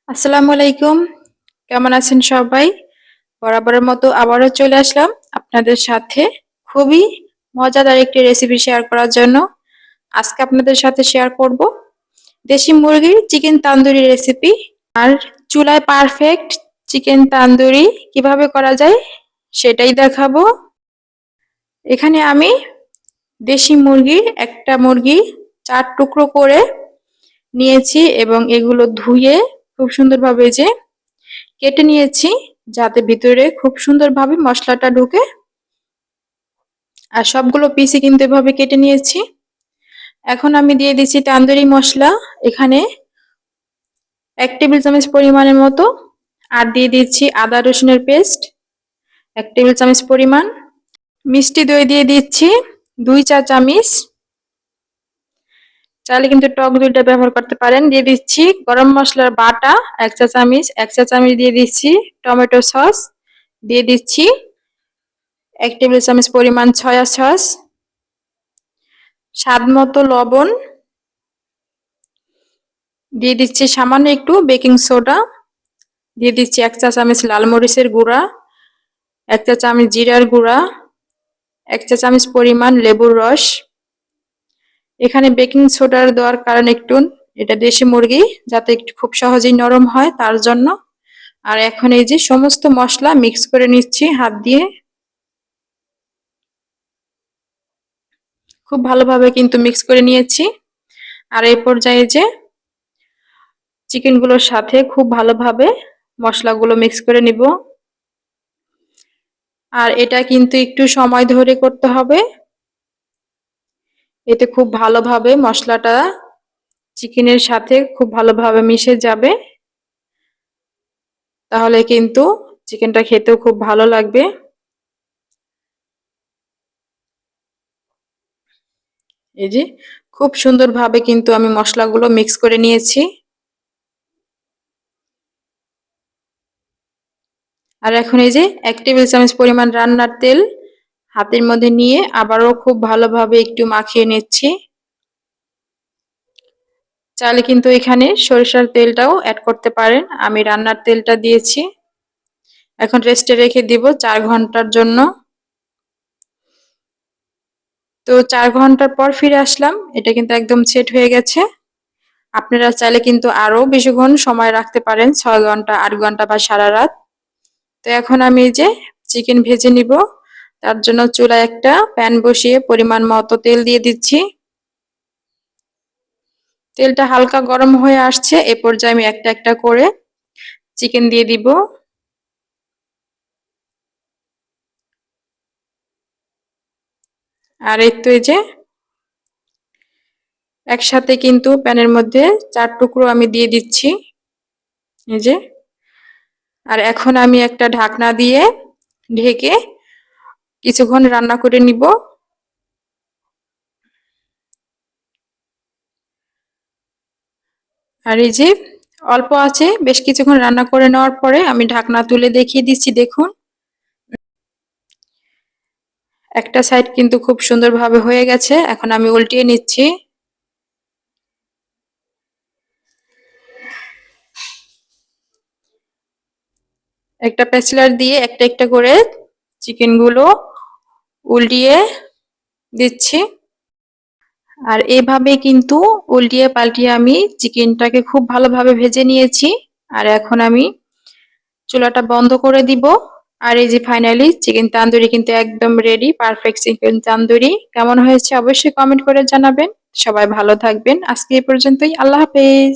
আসসালামু আলাইকুম। কেমন আছেন সবাই? বরাবরের মতো আবারও চলে আসলাম আপনাদের সাথে খুবই মজাদার একটি রেসিপি শেয়ার করার জন্য। আজকে আপনাদের সাথে শেয়ার করব দেশি মুরগির চিকেন তান্দুরি রেসিপি। আর চুলায় পারফেক্ট চিকেন তান্দুরি কিভাবে করা যায় সেটাই দেখাবো। এখানে আমি দেশি মুরগির একটা মুরগি 4 টুকরো করে নিয়েছি এবং এগুলো ধুয়ে খুব সুন্দরভাবে যে কেটে নিয়েছি, যাতে ভিতরে খুব সুন্দরভাবে মশলাটা ঢুকে। আর সবগুলো পিসই কিন্তু এভাবে কেটে নিয়েছি। এখন আমি দিয়ে দিচ্ছি তান্দুরি মশলা, এখানে 1 টেবিল চামচ পরিমাণের মতো। আর দিয়ে দিচ্ছি আদা রসুনের পেস্ট 1 টেবিল চামচ পরিমাণ। মিষ্টি দই দিয়ে দিচ্ছি 2 চা চামচ। চাইলে কিন্তু টক দইটা ব্যবহার করতে পারেন। দিয়ে দিচ্ছি গরম মশলার বাটা 1 চা চামচ। 1 চা চামচ দিয়ে দিচ্ছি টমেটো সস। দিয়ে দিচ্ছি 1 টেবিল চামচ পরিমাণ সয়া সস, স্বাদ মতো লবণ, দিয়ে দিচ্ছি সামান্য একটু বেকিং সোডা, দিয়ে দিচ্ছি 1 চা চামচ লাল মরিচের গুঁড়া, 1 চা চামচ জিরার গুঁড়া, 1 চা চামচ পরিমাণ লেবুর রস। এখানে বেকিং সোডার দেওয়ার কারণ একটু, এটা দেশি মুরগি যাতে একটু খুব সহজেই নরম হয় তার জন্য। আর এখন এই যে সমস্ত মশলা মিক্স করে নিচ্ছি হাত দিয়ে। খুব ভালোভাবে কিন্তু মিক্স করে নিয়েছি। আর এই পর্যায়ে যে চিকেনগুলোর সাথে খুব ভালোভাবে মশলাগুলো মিক্স করে নিব। আর এটা কিন্তু একটু সময় ধরে করতে হবে, এতে খুব ভালোভাবে মশলাটা চিকেনের সাথে খুব ভালোভাবে মিশে যাবে, তাহলে কিন্তু চিকেনটা খেতেও খুব ভালো লাগবে। এই যে খুব সুন্দরভাবে কিন্তু আমি মশলাগুলো মিক্স করে নিয়েছি। আর এখন এই যে 1 টেবিল চামচ পরিমাণ রান্নার তেল হাতের মধ্যে নিয়ে আবারও খুব ভালোভাবে একটু মাখিয়ে নিচ্ছি। চাইলে কিন্তু এখানে সরিষার তেলটাও অ্যাড করতে পারেন, আমি রান্নার তেলটা দিয়েছি। এখন রেস্টে রেখে দিব 4 ঘন্টার জন্য। তো 4 ঘন্টার পর ফিরে আসলাম, এটা কিন্তু একদম সেট হয়ে গেছে। আপনারা চাইলে কিন্তু আরো বেশিক্ষণ সময় রাখতে পারেন, 6 ঘন্টা 8 ঘন্টা বা সারা রাত। তো এখন আমি এই যে চিকেন ভেজে নিব, তার জন্য চুলায় একটা প্যান বসিয়ে পরিমাণ মতো তেল দিয়ে দিচ্ছি। তেলটা হালকা গরম হয়ে আসছে, এ পর্যায়ে আমি একটা একটা করে চিকেন দিয়ে দিব। আর এই তো এই যে একসাথে কিন্তু প্যানের মধ্যে 4 টুকরো আমি দিয়ে দিচ্ছি, এই যে। আর এখন আমি একটা ঢাকনা দিয়ে ঢেকে কিছুক্ষণ রান্না করে নিব। আর এই যে অল্প আছে বেশ কিছুক্ষণ রান্না করে নেওয়ার পরে আমি ঢাকনা তুলে দেখিয়ে দিচ্ছি, দেখুন একটা সাইড কিন্তু খুব সুন্দরভাবে হয়ে গেছে। এখন আমি উল্টিয়ে নিচ্ছি। একটা প্যাচলার দিয়ে একটা একটা করে চিকেনগুলো উল্টিয়ে দিচ্ছি। আর এভাবে কিন্তু উল্টিয়ে পাল্টিয়ে আমি চিকেনটাকে খুব ভালোভাবে ভেজে নিয়েছি। আর এখন আমি চুলাটা বন্ধ করে দিব। আর এই যে ফাইনালি চিকেন তান্দুরি কিন্তু একদম রেডি, পারফেক্ট চিকেন তান্দুরি। কেমন হয়েছে অবশ্যই কমেন্ট করে জানাবেন। সবাই ভালো থাকবেন। আজকে এই পর্যন্তই। আল্লাহ হাফেজ।